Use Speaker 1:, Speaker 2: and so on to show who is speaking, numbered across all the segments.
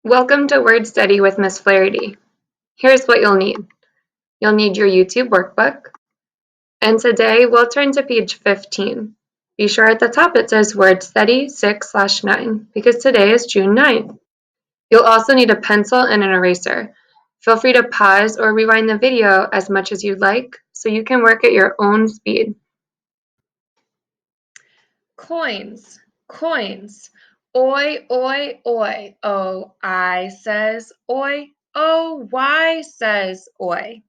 Speaker 1: Welcome to Word Study with Miss Flaherty. Here's what you'll need. You'll need your YouTube Workbook, and today we'll turn to page 15. Be sure at the top it says Word Study 6/9 because today is June 9th. You'll also need a pencil and an eraser. Feel free to pause or rewind the video as much as you'd like so you can work at your own speed. Coins, coins. Oi, oi, oi. O, I says oi. O, Y says oi.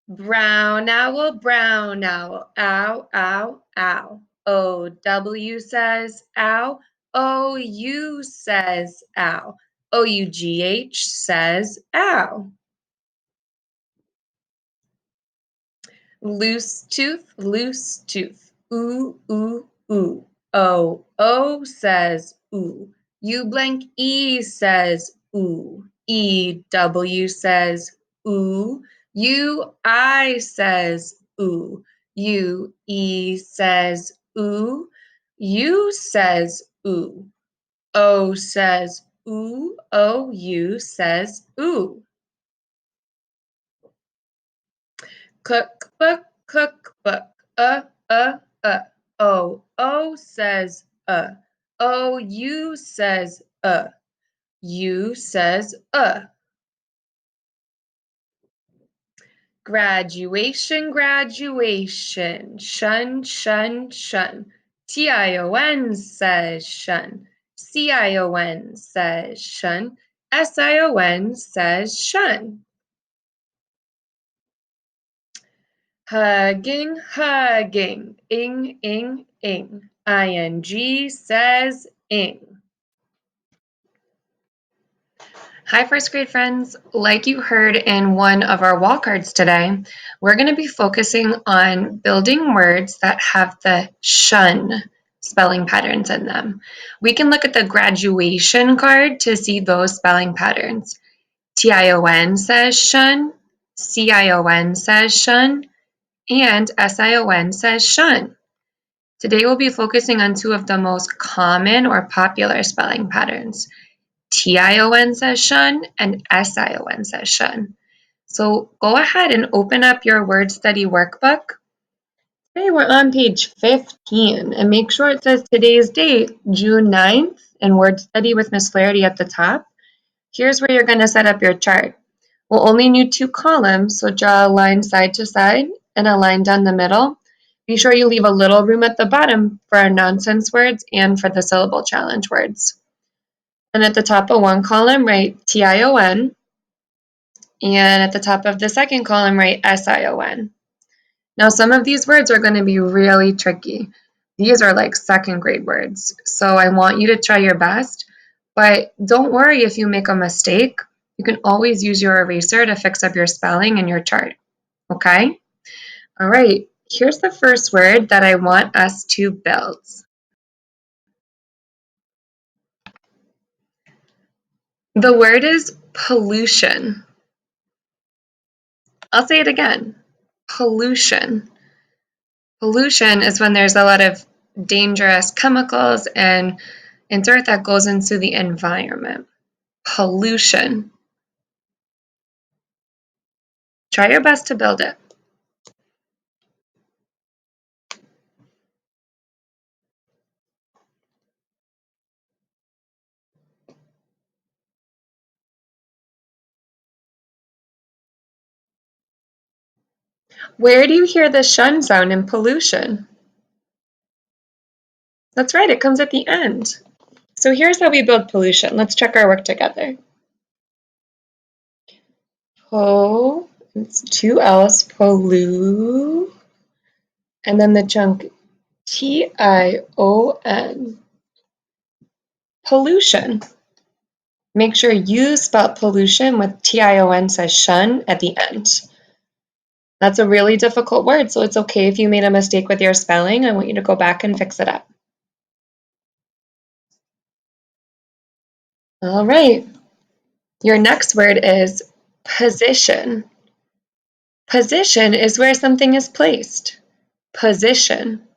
Speaker 1: Brown owl, brown owl. Ow, ow, ow. O, W says ow. O, U says ow. O, U, G, H says ow. Loose tooth, loose tooth. Ooh, ooh, ooh. O says ooh. U blank E says ooh. E, W says ooh. U, I says ooh. U, E says ooh. U says ooh. O says ooh. O, U says ooh. Cookbook, cookbook. O says O, U says U says Graduation, graduation. Shun, shun, shun. TION says shun. CION says shun. SION says shun. Hugging, hugging. Ing, ing, ing. ING says ing. Hi, first grade friends. Like you heard in one of our wall cards today, we're going to be focusing on building words that have the shun spelling patterns in them. We can look at the graduation card to see those spelling patterns. TION says shun, CION says shun, and SION says shun. Today we'll be focusing on two of the most common or popular spelling patterns. TION says shun and SION says shun. So go ahead and open up your word study workbook. Today we're on page 15 and make sure it says today's date, June 9th, and word study with Miss Flaherty at the top. Here's where you're going to set up your chart. We'll only need 2 columns, so draw a line side to side and a line down the middle. Be sure you leave a little room at the bottom for our nonsense words and for the syllable challenge words. And at the top of one column, write TION, and at the top of the second column, write SION. Now, some of these words are going to be really tricky. These are like second grade words, so I want you to try your best, but don't worry if you make a mistake. You can always use your eraser to fix up your spelling in your chart, okay? All right, here's the first word that I want us to build. The word is pollution. I'll say it again, pollution. Pollution is when there's a lot of dangerous chemicals and dirt that goes into the environment. Pollution. Try your best to build it. Where do you hear the shun sound in pollution? That's right, it comes at the end. So here's how we build pollution. Let's check our work together. Po, it's 2 L's, pollu, and then the chunk TION, pollution. Make sure you spell pollution with TION says shun at the end. That's a really difficult word, so it's okay if you made a mistake with your spelling. I want you to go back and fix it up. All right. Your next word is position. Position is where something is placed. Position.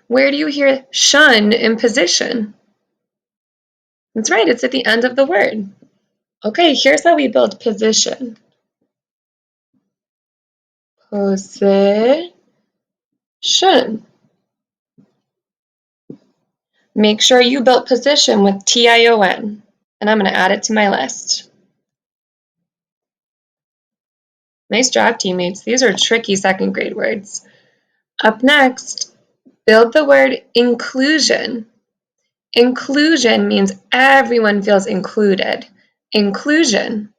Speaker 1: Where do you hear shun in position? That's right, it's at the end of the word. Okay, here's how we build position. Position. Make sure you built position with T-I-O-N, and I'm going to add it to my list. Nice job, teammates. These are tricky second grade words. Up next, build the word inclusion. Inclusion means everyone feels included. Inclusion.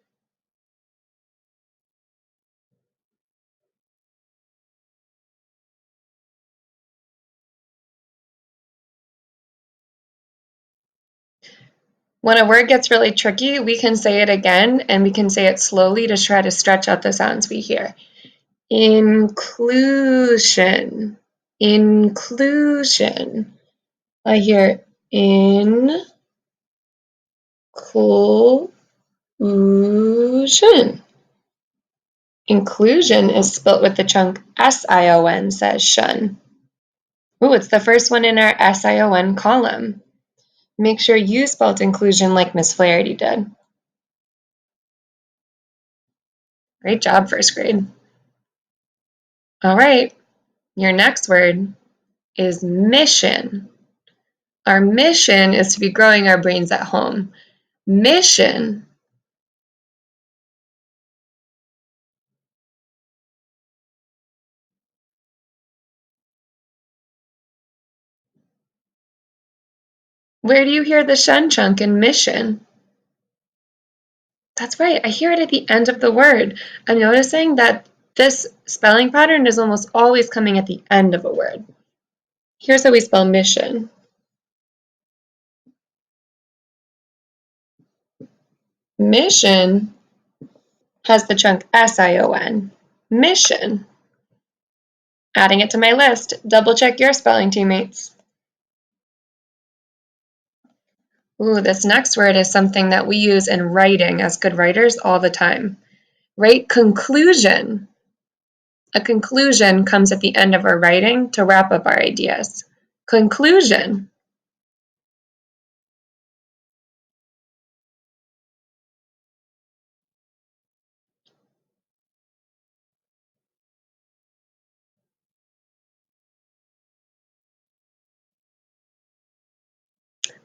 Speaker 1: When a word gets really tricky, we can say it again, and we can say it slowly to try to stretch out the sounds we hear. Inclusion. Inclusion. I hear inclusion. Inclusion is spelt with the chunk S-I-O-N, says Shun. Ooh, it's the first one in our S-I-O-N column. Make sure you spelled inclusion like Miss Flaherty did. Great job, first grade. All right, your next word is mission. Our mission is to be growing our brains at home. Mission. Where do you hear the shun chunk in mission? That's right, I hear it at the end of the word. I'm noticing that this spelling pattern is almost always coming at the end of a word. Here's how we spell mission. Mission has the chunk S-I-O-N. Mission. Adding it to my list. Double check your spelling, teammates. Ooh, this next word is something that we use in writing as good writers all the time. Write conclusion. A conclusion comes at the end of our writing to wrap up our ideas. Conclusion.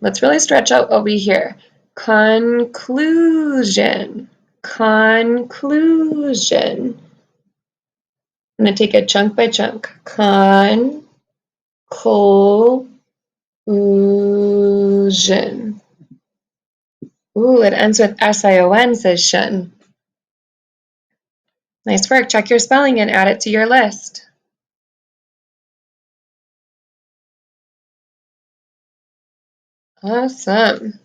Speaker 1: Let's really stretch out what we hear. Conclusion. Conclusion. I'm going to take it chunk by chunk. Conclusion. Ooh, it ends with S-I-O-N, says Shun. Nice work. Check your spelling and add it to your list. Awesome.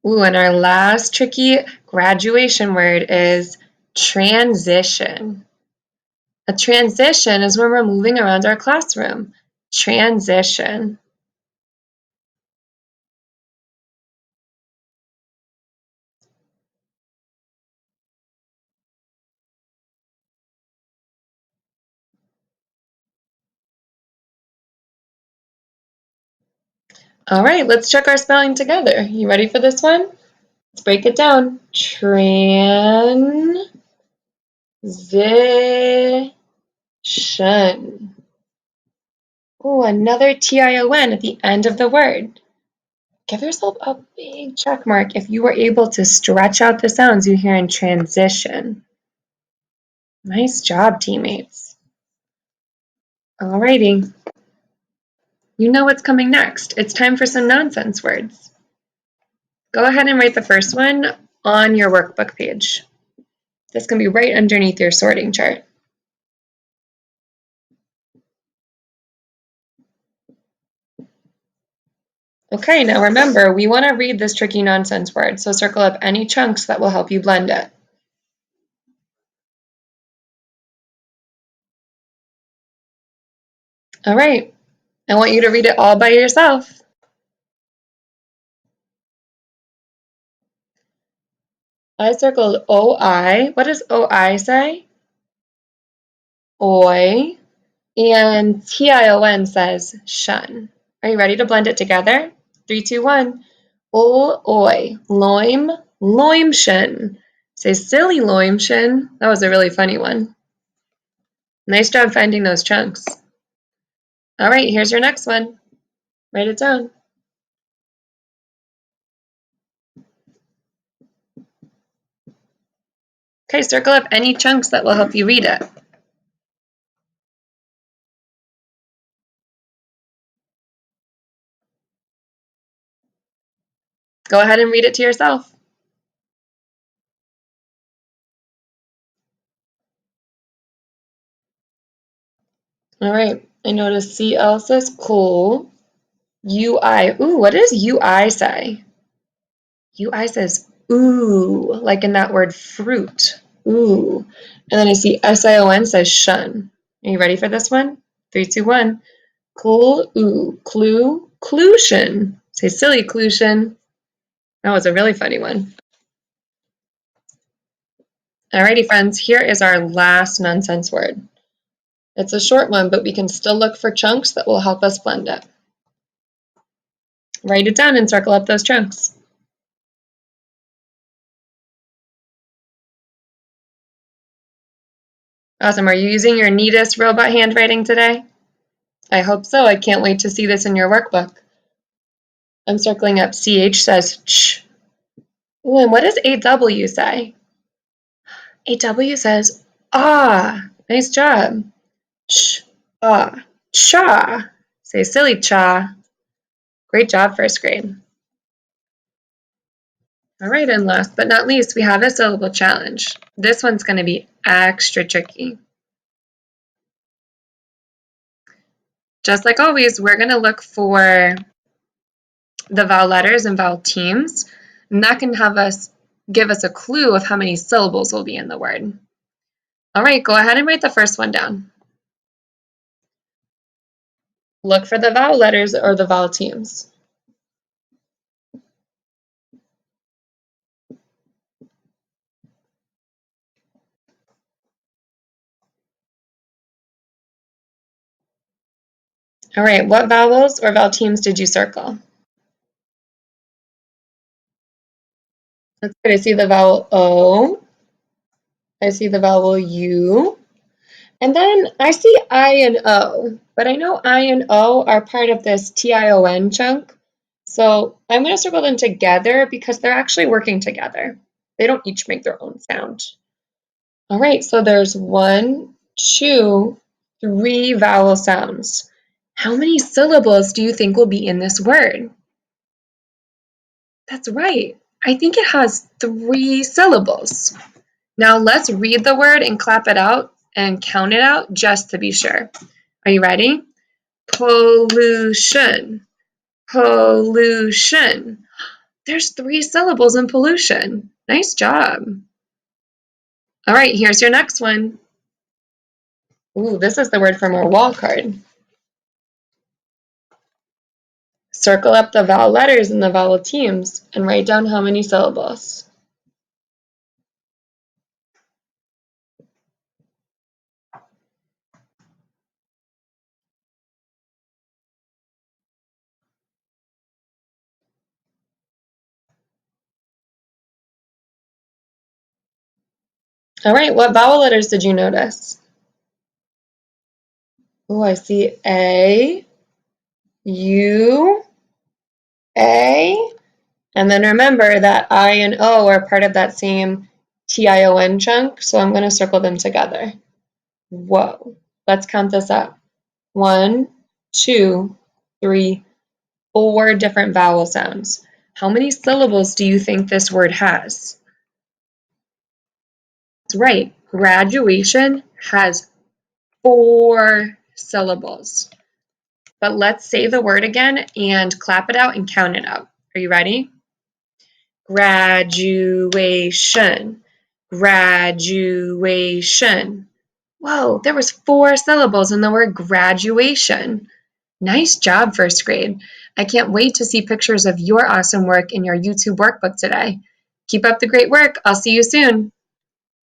Speaker 1: Ooh, and our last tricky graduation word is transition. A transition is when we're moving around our classroom. Transition. All right, let's check our spelling together. You ready for this one? Let's break it down. Transition. Oh, another T-I-O-N at the end of the word. Give yourself a big check mark if you were able to stretch out the sounds you hear in transition. Nice job, teammates. Alrighty. You know what's coming next. It's time for some nonsense words. Go ahead and write the first one on your workbook page. This can be right underneath your sorting chart. Okay, now remember, we want to read this tricky nonsense word, so circle up any chunks that will help you blend it. All right, I want you to read it all by yourself. I circled O-I. What does O-I say? Oi. And T-I-O-N says shun. Are you ready to blend it together? 3, 2, 1. Oi, loim, loimshin. Say silly loimshin. That was a really funny one. Nice job finding those chunks. All right, here's your next one. Write it down. Okay, circle up any chunks that will help you read it. Go ahead and read it to yourself. All right, I noticed CL says cool. UI, ooh, what does UI say? UI says ooh, like in that word fruit. Ooh. And then I see SION says shun. Are you ready for this one? 3, 2, 1. Cool, ooh, clue, clution. Say silly clution. That was a really funny one. Alrighty, friends, here is our last nonsense word. It's a short one, but we can still look for chunks that will help us blend it. Write it down and circle up those chunks. Awesome. Are you using your neatest robot handwriting today? I hope so. I can't wait to see this in your workbook. I'm circling up CH says ch. Ooh, and what does AW say? AW says ah. Nice job. Ch, ah, cha. Say silly cha. Great job, first grade. All right, and last but not least, we have a syllable challenge. This one's going to be extra tricky. Just like always, we're going to look for the vowel letters and vowel teams, and that can give us a clue of how many syllables will be in the word. All right, go ahead and write the first one down. Look for the vowel letters or the vowel teams. All right, what vowels or vowel teams did you circle? That's good. I see the vowel O. I see the vowel U. And then I see I and O, but I know I and O are part of this TION chunk. So I'm going to circle them together because they're actually working together. They don't each make their own sound. All right, so there's 1, 2, 3 vowel sounds. How many syllables do you think will be in this word? That's right. I think it has 3 syllables. Now let's read the word and clap it out and count it out just to be sure. Are you ready? Pollution. Pollution. There's 3 syllables in pollution. Nice job. All right, here's your next one. Ooh, this is the word from our wall card. Circle up the vowel letters and the vowel teams and write down how many syllables. All right, what vowel letters did you notice? Oh, I see A, U, A, and then remember that I and O are part of that same TION chunk, so I'm going to circle them together. Whoa, let's count this up. 1, 2, 3, 4 different vowel sounds. How many syllables do you think this word has? That's right, graduation has 4 syllables. But let's say the word again and clap it out and count it out. Are you ready? Graduation, graduation. Whoa, there was 4 syllables in the word graduation. Nice job, first grade. I can't wait to see pictures of your awesome work in your YouTube workbook today. Keep up the great work. I'll see you soon.